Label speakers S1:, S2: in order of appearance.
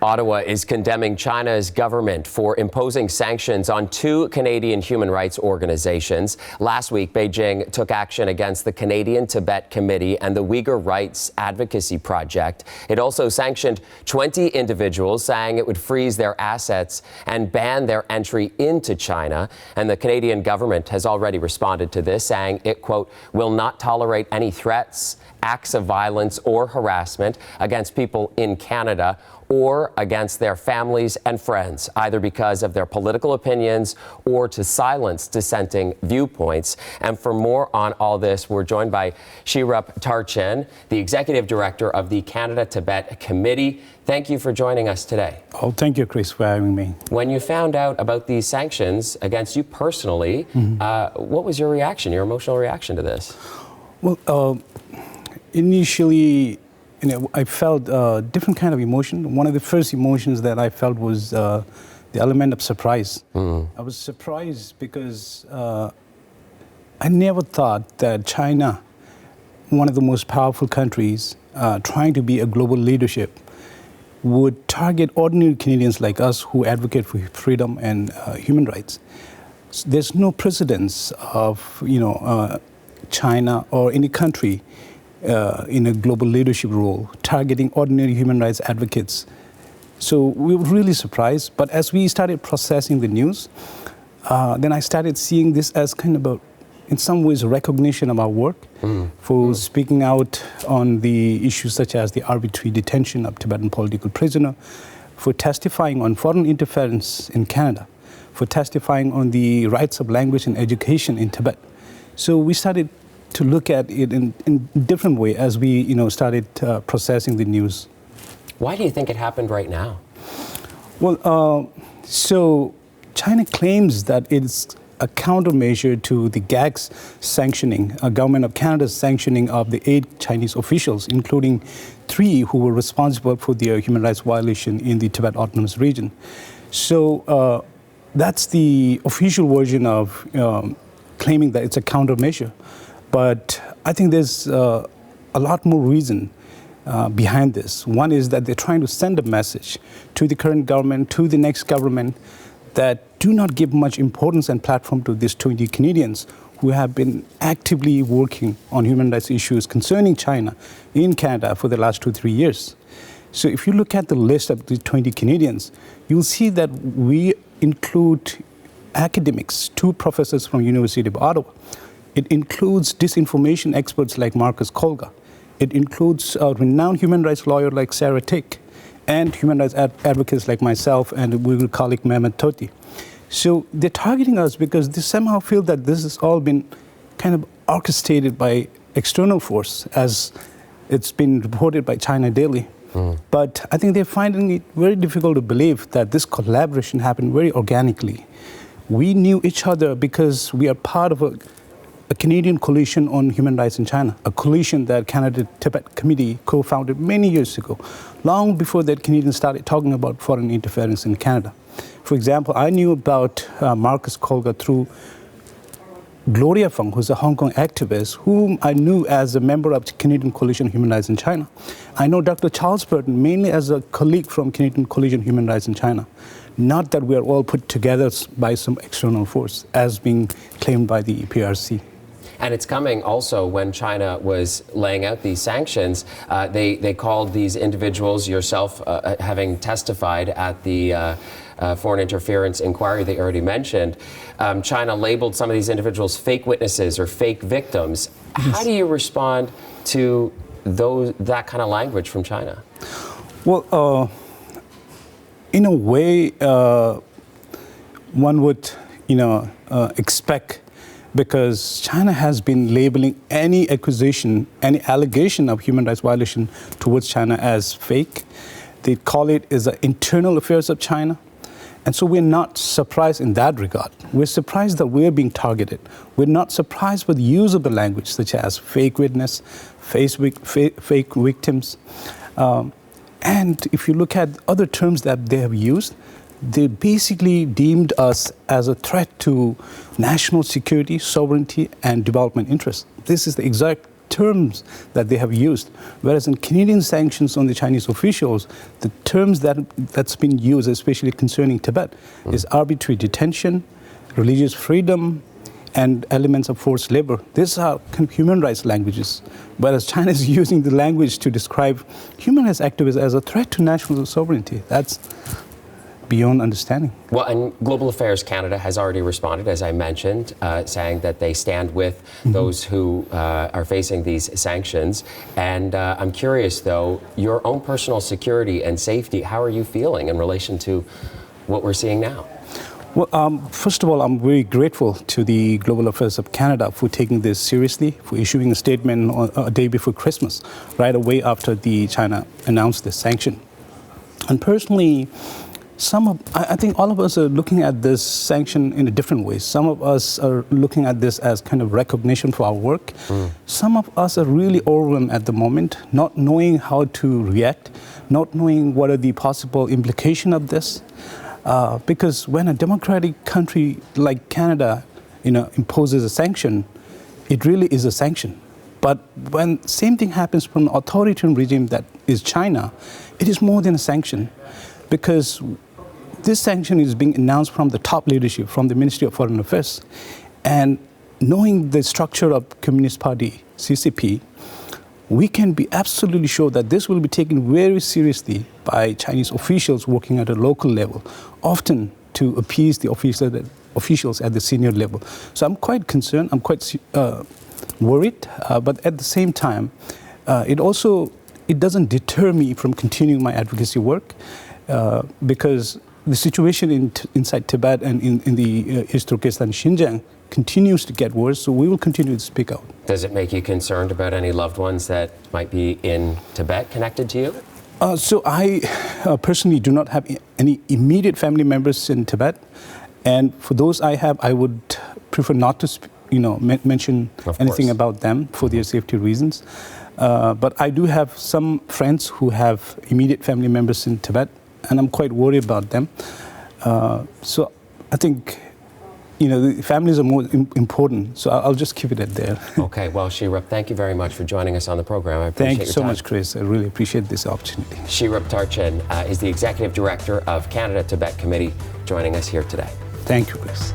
S1: Ottawa is condemning China's government for imposing sanctions on two Canadian human rights organizations. Last week, Beijing took action against the Canada Tibet Committee and the Uyghur Rights Advocacy Project. It also sanctioned 20 individuals, saying it would freeze their assets and ban their entry into China. And the Canadian government has already responded to this, saying it, quote, will not tolerate any threats, acts of violence or harassment against people in Canada or against their families and friends, either because of their political opinions or to silence dissenting viewpoints. And for more on all this, we're joined by Sherap Therchin, the Executive Director of the Canada Tibet Committee. Thank you for joining us today.
S2: Oh, thank you, Chris, for having me.
S1: When you found out about these sanctions against you personally, what was your reaction, your emotional reaction to this?
S2: Well, initially, I felt a different kind of emotion. One of the first emotions that I felt was the element of surprise. I was surprised because I never thought that China, one of the most powerful countries, trying to be a global leadership, would target ordinary Canadians like us who advocate for freedom and human rights. There's no precedence of, China or any country in a global leadership role, targeting ordinary human rights advocates. So we were really surprised. But as we started processing the news, then I started seeing this as kind of in some ways, a recognition of our work for speaking out on the issues such as the arbitrary detention of Tibetan political prisoner, for testifying on foreign interference in Canada, for testifying on the rights of language and education in Tibet. So we started to look at it in different way as we, started processing the news.
S1: Why do you think it happened right now?
S2: Well, so China claims that it's a countermeasure to the GAC's sanctioning, Government of Canada's sanctioning of the 8 Chinese officials, including 3 who were responsible for their human rights violation in the Tibet Autonomous Region. So that's the official version of claiming that it's a countermeasure. But I think there's a lot more reason behind this. One is that they're trying to send a message to the current government, to the next government, that do not give much importance and platform to these 20 Canadians who have been actively working on human rights issues concerning China in Canada for the last 2-3 years. So if you look at the list of the 20 Canadians, you'll see that we include academics, 2 professors from University of Ottawa. It includes disinformation experts like Marcus Kolga. It includes a renowned human rights lawyer like Sarah Tick, and human rights advocates like myself and Uyghur colleague Mehmet Toti. So they're targeting us because they somehow feel that this has all been kind of orchestrated by external force, as it's been reported by China Daily. But I think they're finding it very difficult to believe that this collaboration happened very organically. We knew each other because we are part of a Canadian coalition on human rights in China, a coalition that Canada Tibet Committee co-founded many years ago, long before that Canadians started talking about foreign interference in Canada. For example, I knew about Marcus Kolga through Gloria Feng, who's a Hong Kong activist, whom I knew as a member of the Canadian Coalition on Human Rights in China. I know Dr. Charles Burton mainly as a colleague from Canadian Coalition on Human Rights in China. Not that we are all put together by some external force, as being claimed by the PRC.
S1: And it's coming also when China was laying out these sanctions. They called these individuals, yourself having testified at the foreign interference inquiry they already mentioned, China labeled some of these individuals fake witnesses or fake victims. Yes. How do you respond to that kind of language from China?
S2: Well, in a way, one would, expect, because China has been labeling any accusation, any allegation of human rights violation towards China as fake. They call it as the internal affairs of China. And so we're not surprised in that regard. We're surprised that we're being targeted. We're not surprised with the use of the language, such as fake witness, fake victims. And if you look at other terms that they have used, they basically deemed us as a threat to national security, sovereignty, and development interests. This is the exact terms that they have used. Whereas in Canadian sanctions on the Chinese officials, the terms that's been used, especially concerning Tibet, is arbitrary detention, religious freedom, and elements of forced labor. These are kind of human rights languages, whereas China is using the language to describe human rights activists as a threat to national sovereignty. That's beyond understanding.
S1: Well, and Global Affairs Canada has already responded, as I mentioned, saying that they stand with those who are facing these sanctions. And I'm curious, though, your own personal security and safety, how are you feeling in relation to what we're seeing now?
S2: Well, first of all, I'm very grateful to the Global Affairs of Canada for taking this seriously, for issuing a statement a day before Christmas, right away after China announced the sanction. And personally, I think all of us are looking at this sanction in a different way. Some of us are looking at this as kind of recognition for our work. Some of us are really overwhelmed at the moment, not knowing how to react, not knowing what are the possible implications of this. Because when a democratic country like Canada, imposes a sanction, it really is a sanction. But when same thing happens from an authoritarian regime that is China, it is more than a sanction, because this sanction is being announced from the top leadership, from the Ministry of Foreign Affairs, and knowing the structure of Communist Party (CCP), we can be absolutely sure that this will be taken very seriously by Chinese officials working at a local level, often to appease the officials at the senior level. So I'm quite concerned, I'm quite worried, but at the same time, it doesn't deter me from continuing my advocacy work, because the situation inside Tibet and in the East Turkestan, Xinjiang, continues to get worse, so we will continue to speak out.
S1: Does it make you concerned about any loved ones that might be in Tibet connected to you?
S2: So I personally do not have any immediate family members in Tibet, and for those I have, I would prefer not to mention anything about them for their safety reasons. But I do have some friends who have immediate family members in Tibet, and I'm quite worried about them. So I think the families are more important, so I'll just keep it at there.
S1: Okay, well, Sherap, thank you very much for joining us on the program. I appreciate your time.
S2: Thank you so much, Chris. I really appreciate this opportunity.
S1: Sherap Therchin is the Executive Director of Canada Tibet Committee, joining us here today.
S2: Thank you, Chris.